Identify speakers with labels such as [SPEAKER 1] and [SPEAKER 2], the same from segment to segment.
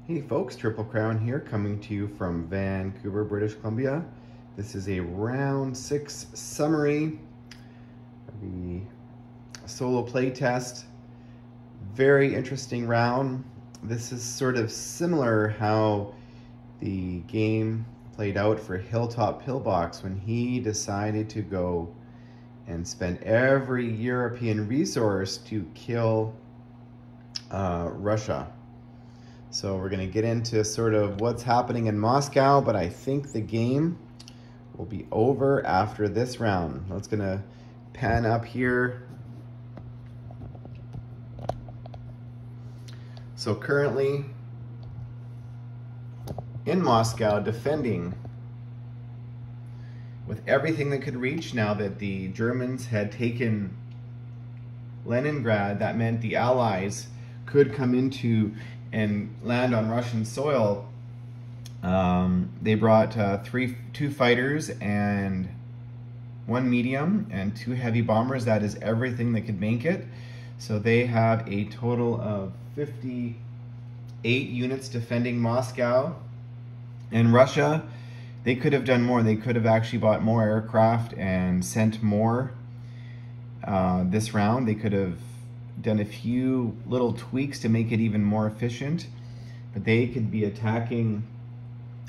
[SPEAKER 1] Hey folks, Triple Crown here, coming to you from Vancouver, British Columbia. This is a round 6 summary of the solo play test. Very interesting round. This is sort of similar how the game played out for Hilltop Pillbox when he decided to go and spend every European resource to kill Russia. So we're going to get into sort of what's happening in Moscow, but I think the game will be over after this round. Let's going to pan up here. So currently in Moscow, defending with everything that could reach. Now that the Germans had taken Leningrad, that meant the Allies could come into and land on Russian soil. They brought two fighters and one medium and 2 heavy bombers. That is everything that could make it. So they have a total of 58 units defending Moscow. And Russia, they could have done more. They could have actually bought more aircraft and sent more this round. They could have done a few little tweaks to make it even more efficient, but they could be attacking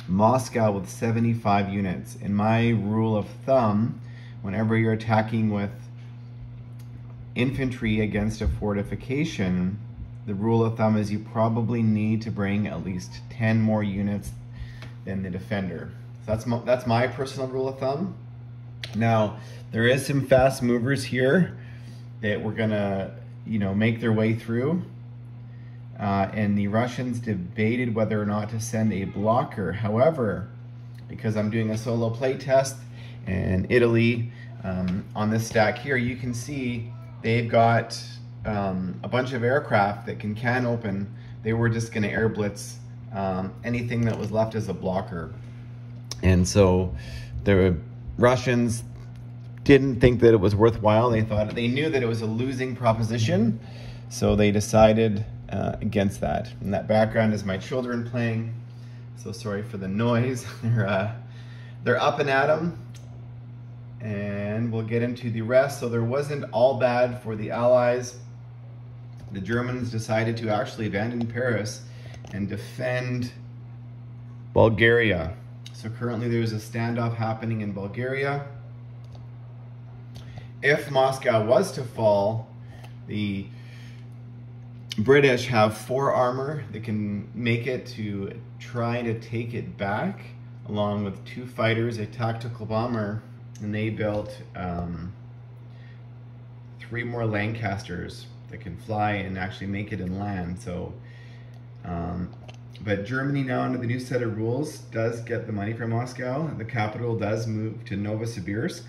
[SPEAKER 1] Moscow with 75 units. In my rule of thumb, whenever you're attacking with infantry against a fortification, the rule of thumb is you probably need to bring at least 10 more units than the defender. So that's my personal rule of thumb. Now, there is some fast movers here that we're gonna make their way through. And the Russians debated whether or not to send a blocker. However, because I'm doing a solo play test in Italy, on this stack here, you can see they've got a bunch of aircraft that can open. They were just gonna air blitz anything that was left as a blocker. And so the Russians didn't think that it was worthwhile. They knew that it was a losing proposition, so they decided against that. In that background is my children playing, so sorry for the noise. They're up and at 'em, and we'll get into the rest. So there wasn't all bad for the Allies. The Germans decided to actually abandon Paris and defend Bulgaria. So currently there's a standoff happening in Bulgaria. If Moscow was to fall, the British have 4 armor that can make it to try to take it back, along with 2 fighters, a tactical bomber, and they built 3 more Lancasters that can fly and actually make it and land. So, but Germany now, under the new set of rules, does get the money from Moscow. The capital does move to Novosibirsk.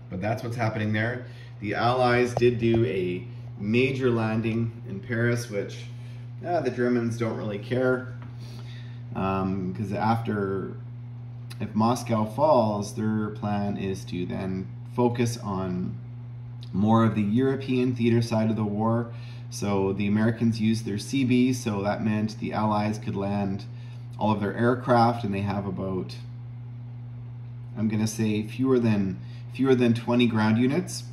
[SPEAKER 1] But that's what's happening there. The Allies did do a major landing in Paris, which the Germans don't really care, because if Moscow falls, their plan is to then focus on more of the European theater side of the war. So the Americans used their CB, so that meant the Allies could land all of their aircraft, and they have about, I'm gonna say, fewer than 20 ground units,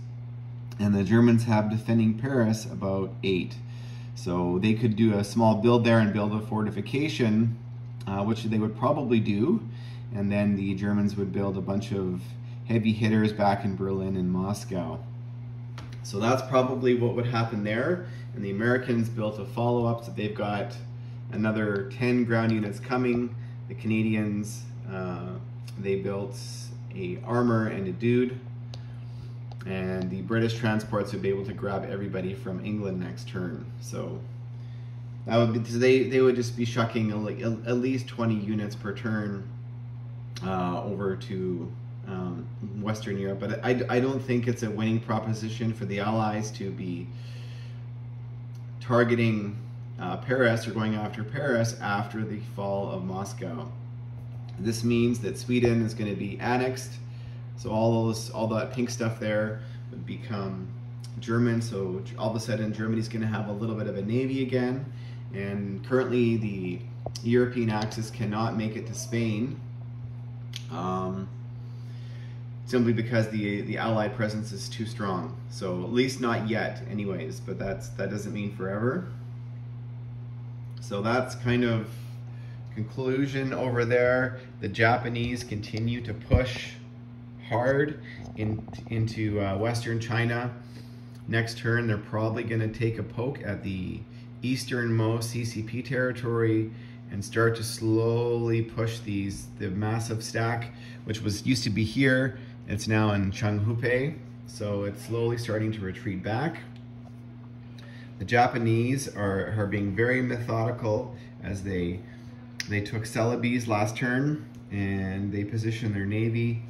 [SPEAKER 1] and the Germans have defending Paris about 8. So they could do a small build there and build a fortification, which they would probably do, and then the Germans would build a bunch of heavy hitters back in Berlin and Moscow. So that's probably what would happen there. And the Americans built a follow-up, so they've got another 10 ground units coming. The Canadians, they built a armor and a dude, and the British transports would be able to grab everybody from England next turn. So that would be, they would just be shucking at least 20 units per turn over to Western Europe. But I don't think it's a winning proposition for the Allies to be targeting Paris or going after Paris after the fall of Moscow. This means that Sweden is going to be annexed, so all that pink stuff there would become German. So all of a sudden Germany's going to have a little bit of a navy again, and currently the European Axis cannot make it to Spain, simply because the Allied presence is too strong. So at least not yet anyways, but that doesn't mean forever. So that's kind of conclusion over there. The Japanese continue to push hard into Western China. Next turn, they're probably going to take a poke at the easternmost CCP territory and start to slowly push the massive stack, which used to be here. It's now in Changhupei, so it's slowly starting to retreat back. The Japanese are being very methodical as they took Celebes last turn and they positioned their navy.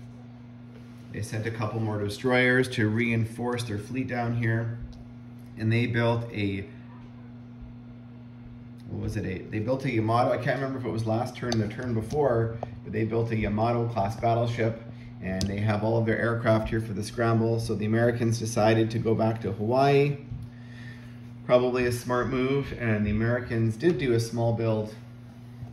[SPEAKER 1] They sent a couple more destroyers to reinforce their fleet down here, and they built a, they built a Yamato. I can't remember if it was last turn or the turn before, but they built a Yamato class battleship, and they have all of their aircraft here for the scramble. So the Americans decided to go back to Hawaii. Probably a smart move, and the Americans did do a small build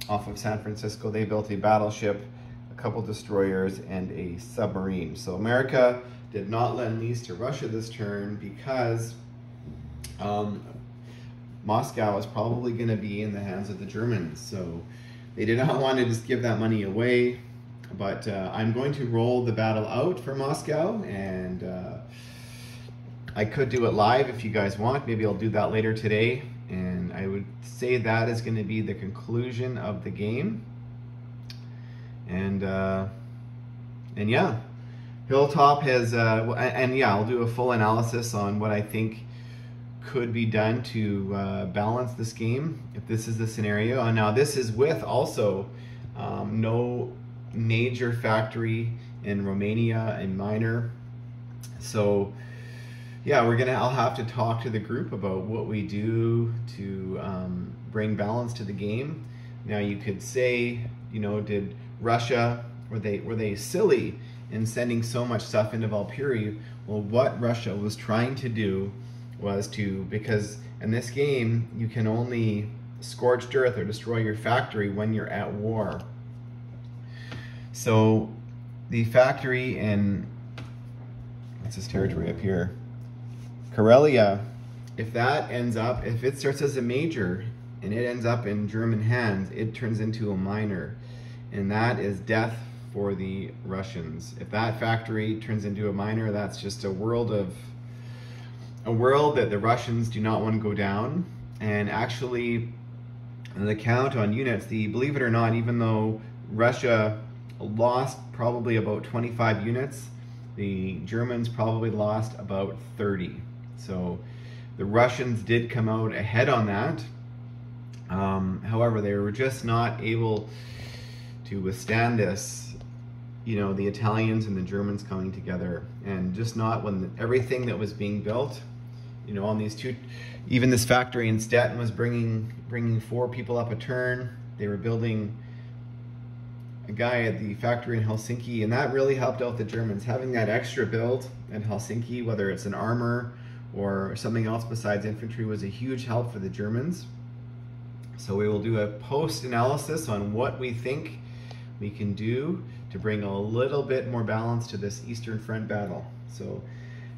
[SPEAKER 1] off of San Francisco. They built a battleship, a couple destroyers, and a submarine. So America did not lend these to Russia this turn because Moscow is probably going to be in the hands of the Germans. So they did not want to just give that money away. But I'm going to roll the battle out for Moscow, and I could do it live if you guys want. Maybe I'll do that later today. And I would say that is going to be the conclusion of the game. And yeah, Hilltop has, and yeah, I'll do a full analysis on what I think could be done to balance this game if this is the scenario. And now this is with also no major factory in Romania and minor. So yeah, I'll have to talk to the group about what we do to bring balance to the game. Now you could say, you know, did Russia, were they silly in sending so much stuff into Valkyrie? Well, what Russia was trying to do was because in this game you can only scorched earth or destroy your factory when you're at war. So the factory in, what's this territory up here? Karelia, if it starts as a major and it ends up in German hands, it turns into a minor. And that is death for the Russians. If that factory turns into a minor, that's just a world that the Russians do not want to go down. And actually, the count on units, believe it or not, even though Russia lost probably about 25 units, the Germans probably lost about 30. So the Russians did come out ahead on that. However, they were just not able to withstand this, you know, the Italians and the Germans coming together, and just not when everything that was being built, you know, on these two, even this factory in Stettin was bringing 4 people up a turn. They were building a guy at the factory in Helsinki, and that really helped out the Germans. Having that extra build in Helsinki, whether it's an armor or something else besides infantry, was a huge help for the Germans. So we will do a post-analysis on what we think we can do to bring a little bit more balance to this Eastern Front battle. So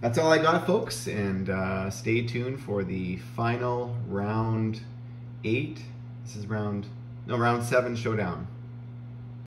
[SPEAKER 1] that's all I got, folks, and stay tuned for the final round 8. This is round 7 showdown.